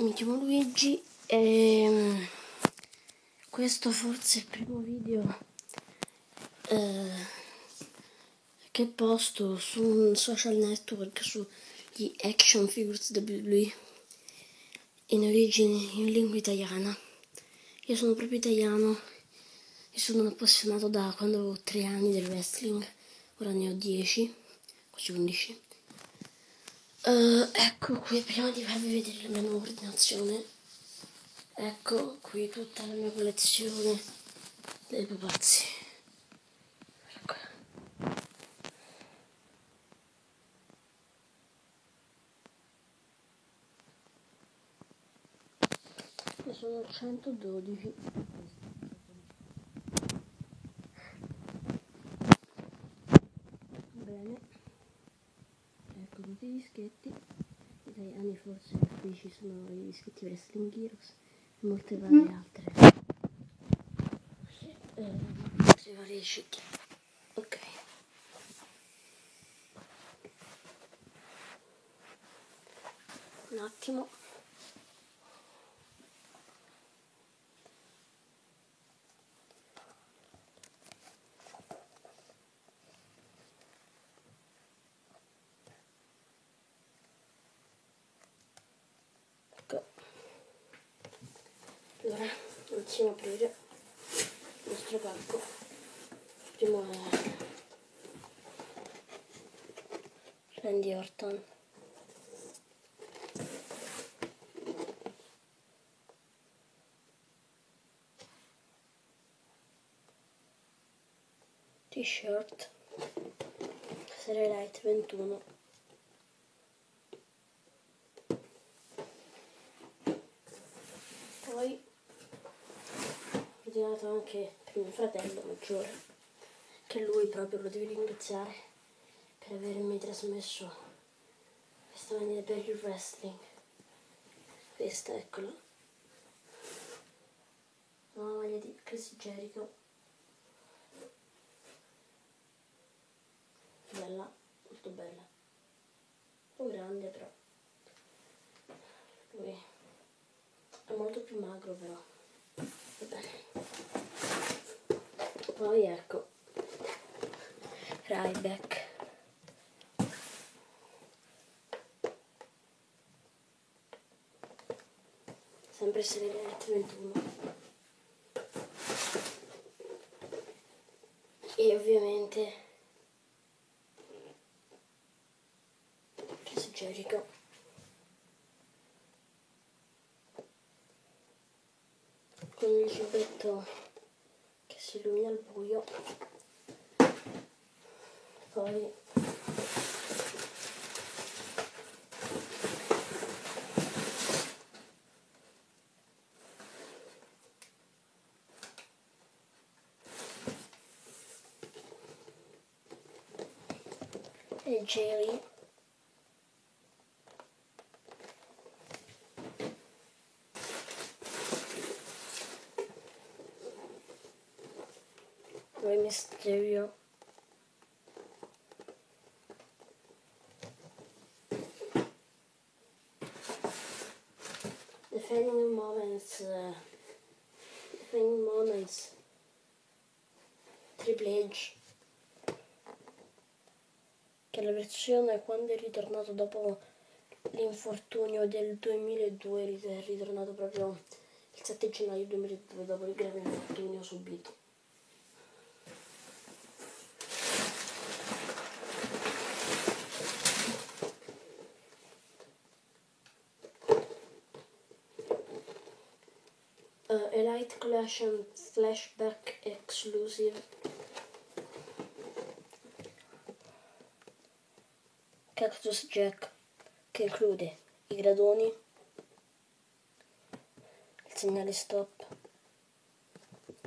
Mi chiamo Luigi e questo forse è il primo video che posto su un social network sugli action figures WWE in origine in lingua italiana. Io sono proprio italiano e sono un appassionato da quando avevo 3 anni del wrestling, ora ne ho 10, quasi 11. Ecco qui, prima di farvi vedere la mia nuova ordinazione, ecco qui tutta la mia collezione dei pupazzi. Ecco. Ne sono 112. Bene, ecco tutti gli dischetti italiani, forse qui ci sono gli dischetti Wrestling Heroes e molte varie altre varie CD. Ok, un attimo. Ecco, allora iniziamo a aprire il nostro pacco. Primo è Randy Orton, t-shirt, serie light 21, poi ho ordinato anche per mio fratello maggiore, che lui proprio lo deve ringraziare per avermi trasmesso questa mania per il wrestling. Questa, eccola, una maglia di Chris Jericho, bella, molto bella, un po' grande però, lui è molto più magro però, va bene. Poi ecco, Ryback, sempre serie 21, e ovviamente Chris Jericho, con il giubbetto che si illumina al buio. Poi e Jerry, Rey Mysterio, Defining Moments, Triple H, che è la versione quando è ritornato dopo l'infortunio del 2002, è ritornato proprio il 7 gennaio 2002 dopo il grave infortunio subito. Elite Collection Flashback Exclusive, Cactus Jack, che include i gradoni, il segnale stop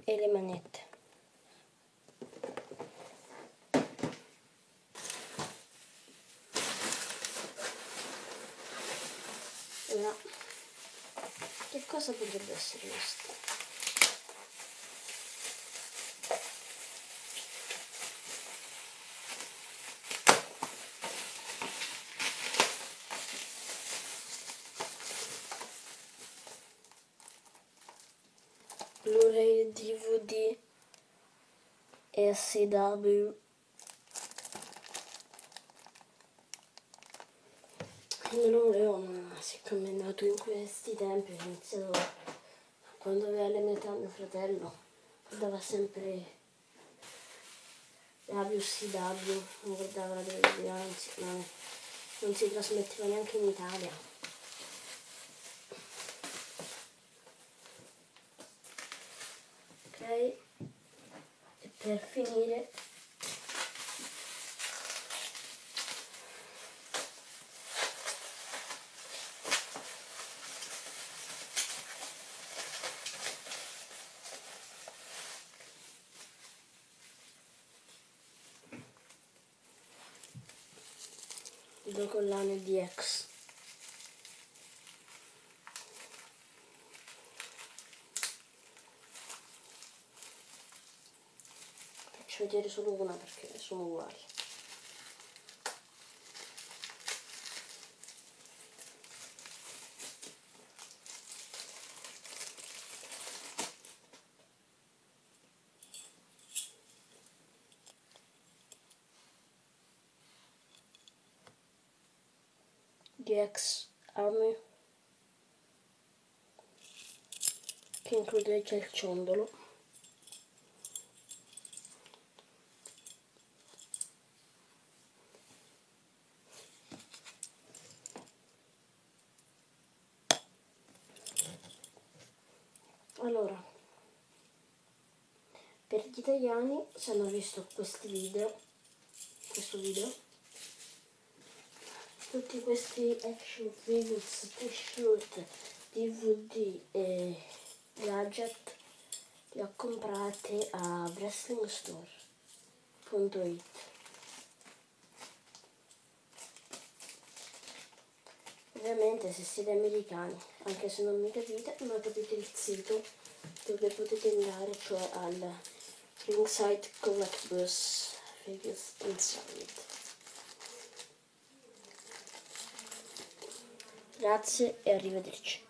e le manette. Ora, che cosa potrebbe essere questo? Blu-ray, DVD, SW. Io non le ho, ma siccome è nato in questi tempi, ho iniziato quando aveva l'età mio fratello, guardava sempre WCW, non guardava la televisione, anzi, no, non si trasmetteva neanche in Italia. Ok, e per finire due collane di X. Faccio vedere solo una perché sono uguali. DX Army, che include già il ciondolo. Allora, per gli italiani, se hanno visto questo video, tutti questi action figures, t-shirt, DVD e gadget li ho comprati a wrestlingstore.it. Ovviamente se siete americani, anche se non mi capite, ma capite il sito dove potete andare, cioè al Ringside Collectibles Figures Inside. Grazie e arrivederci.